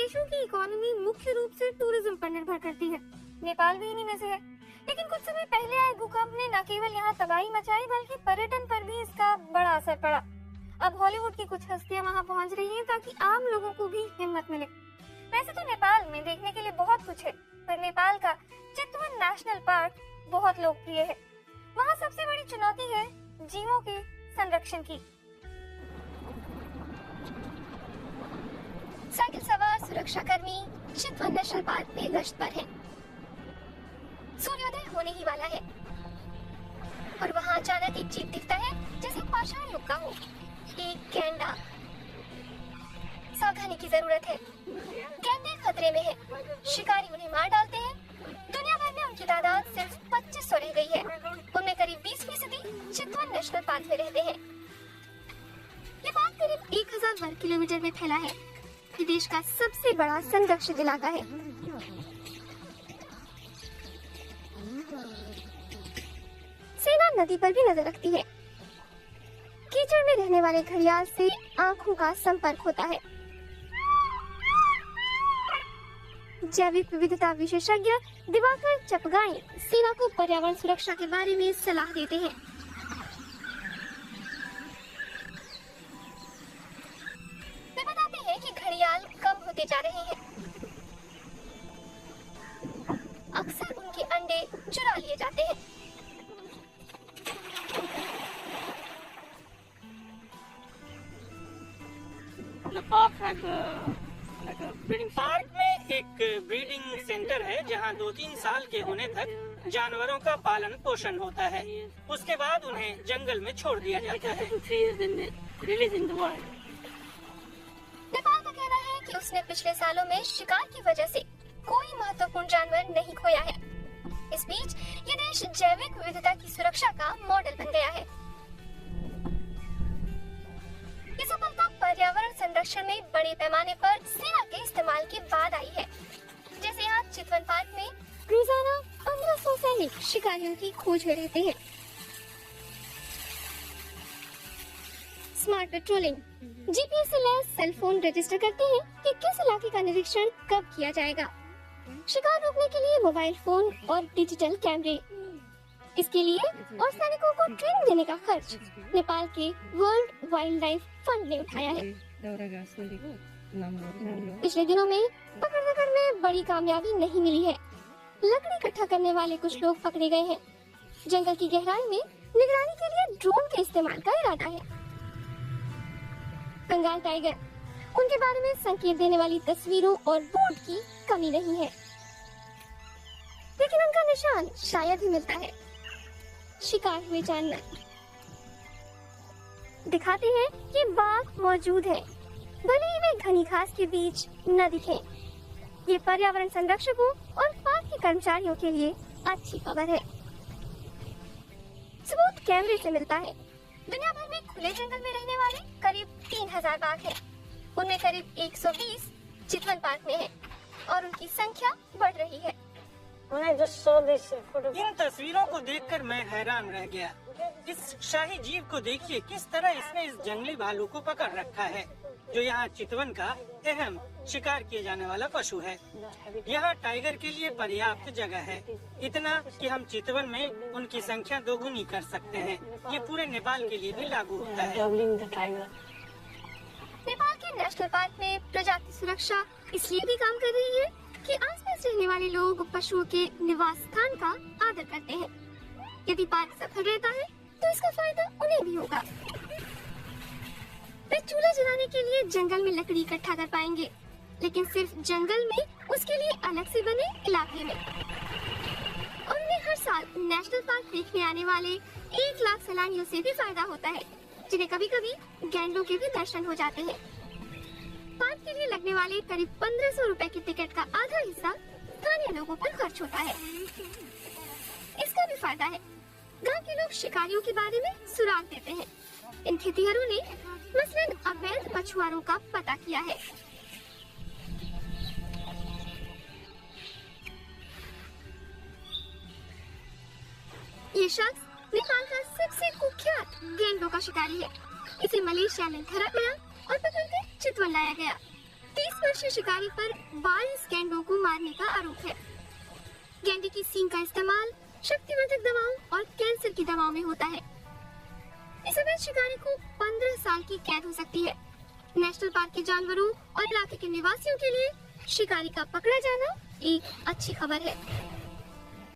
देशों की इकोनॉमी मुख्य रूप से टूरिज्म पर निर्भर करती है। नेपाल भी इन्हीं में से है। लेकिन कुछ समय पहले आए भूकंप ने न केवल यहाँ तबाही मचाई बल्कि पर्यटन पर भी इसका बड़ा असर पड़ा। अब हॉलीवुड की कुछ हस्तियां वहाँ पहुँच रही हैं ताकि आम लोगों को भी हिम्मत मिले। वैसे तो नेपाल में देखने के लिए बहुत कुछ है, पर नेपाल का चितवन नेशनल पार्क बहुत लोकप्रिय है। वहाँ सबसे बड़ी चुनौती है जीवों के संरक्षण की। साइकिल सवार सुरक्षा कर्मी चितवन नेशनल पार्क में गश्त पर हैं। सूर्योदय होने ही वाला है और वहाँ अचानक एक जीव दिखता है जैसे पाषाण युग का हो, एक गैंडा। सावधानी की जरूरत है, गैंडे खतरे में है, शिकारी उन्हें मार डालते हैं। दुनिया भर में उनकी तादाद सिर्फ 2500 रह गई है। उनमें करीब 20% चितवन नेशनल पार्क में रहते हैं। ये पार्क करीब 1000 वर्ग किलोमीटर में फैला है। ये देश का सबसे बड़ा संरक्षित इलाका है। सेना नदी पर भी नजर रखती है। कीचड़ में रहने वाले घड़ियाल से आंखों का संपर्क होता है। जैविक विविधता विशेषज्ञ दिवाकर चपगाई सेना को पर्यावरण सुरक्षा के बारे में सलाह देते हैं। वे बताते हैं कि घड़ियाल कम होते जा रहे हैं। अक्सर उनके अंडे चुरा लिए जाते हैं। पार्क में एक ब्रीडिंग सेंटर है जहां 2-3 साल के होने तक जानवरों का पालन पोषण होता है। उसके बाद उन्हें जंगल में छोड़ दिया जाता है। नेपाल का कहना है कि उसने पिछले सालों में शिकार की वजह से कोई महत्वपूर्ण जानवर नहीं खोया है। इस बीच ये देश जैविक विविधता की सुरक्षा का मॉडल बन गया है। ये सफलता पर्यावरण संरक्षण में बड़े पैमाने पर सेना के इस्तेमाल के बाद आई है। जैसे यहाँ चितवन पार्क में रोजाना 1500 सैनिक शिकारियों की खोज में रहते हैं। स्मार्ट पेट्रोलिंग जीपीएस से लैस सेल फोन रजिस्टर करते हैं कि किस इलाके का निरीक्षण कब किया जाएगा। शिकार रोकने के लिए मोबाइल फोन और डिजिटल कैमरे। इसके लिए और सैनिकों को ट्रेनिंग देने का खर्च नेपाल के वर्ल्ड वाइल्ड लाइफ फंड ने उठाया है। पिछले दिनों में पकड़ में बड़ी कामयाबी नहीं मिली है। लकड़ी इकट्ठा करने वाले कुछ लोग पकड़े गए हैं। जंगल की गहराई में निगरानी के लिए ड्रोन के इस्तेमाल का इरादा है। बंगाल टाइगर, उनके बारे में संकेत देने वाली तस्वीरों और बोर्ड की कमी नहीं है, लेकिन उनका निशान शायद ही मिलता है। शिकार हुए जानवर दिखाते हैं कि बाघ मौजूद है, भले ही वे घनी घास के बीच न दिखें। ये पर्यावरण संरक्षकों और पार्क के कर्मचारियों के लिए अच्छी खबर है। सबूत कैमरे से मिलता है। दुनिया भर में खुले जंगल में रहने वाले करीब 3000 बाघ हैं। उनमें करीब 120 चितवन पार्क में है और उनकी संख्या बढ़ रही है। इन तस्वीरों को देखकर मैं हैरान रह गया। इस शाही जीव को देखिए, किस तरह इसने इस जंगली भालू को पकड़ रखा है, जो यहाँ चितवन का अहम शिकार किए जाने वाला पशु है। यहाँ टाइगर के लिए पर्याप्त जगह है, इतना कि हम चितवन में उनकी संख्या दोगुनी कर सकते हैं। ये पूरे नेपाल के लिए भी लागू होता है। नेपाल के नेशनल पार्क में प्रजाति सुरक्षा इसलिए भी काम कर रही है कि आसपास रहने वाले लोग पशुओं के निवास स्थान का आदर करते हैं। यदि पार्क सफल रहता है तो इसका फायदा उन्हें भी होगा। वे चूल्हा जलाने के लिए जंगल में लकड़ी इकट्ठा कर पाएंगे, लेकिन सिर्फ जंगल में, उसके लिए अलग से बने इलाके में। और उन्हें हर साल नेशनल पार्क देखने आने वाले 1 लाख सैलानियों से भी फायदा होता है, जिन्हें कभी कभी गैंडों के भी दर्शन हो जाते हैं। पार्क के लिए लगने वाले करीब 1500 रुपए की टिकट का आधा हिस्सा स्थानीय लोगों पर खर्च होता है। इसका भी फायदा है। गांव के लोग शिकारियों के बारे में सुराग देते हैं। इन खेतिहरों ने मसलन अवैध मछुआरों का पता किया है। ये शख्स नेपाल का सबसे कुख्यात गैंडों का शिकारी है। इसे मलेशिया में धरा गया और पकड़कर चितवन लाया गया। 30 वर्षीय शिकारी पर 22 गैंडों को मारने का आरोप है। गैंडे की सींग का इस्तेमाल शक्तिवर्धक दवाओं और कैंसर की दवाओं में होता है। इस अवैध शिकारी को 15 साल की कैद हो सकती है। नेशनल पार्क के जानवरों और इलाके के निवासियों के लिए शिकारी का पकड़ा जाना एक अच्छी खबर है।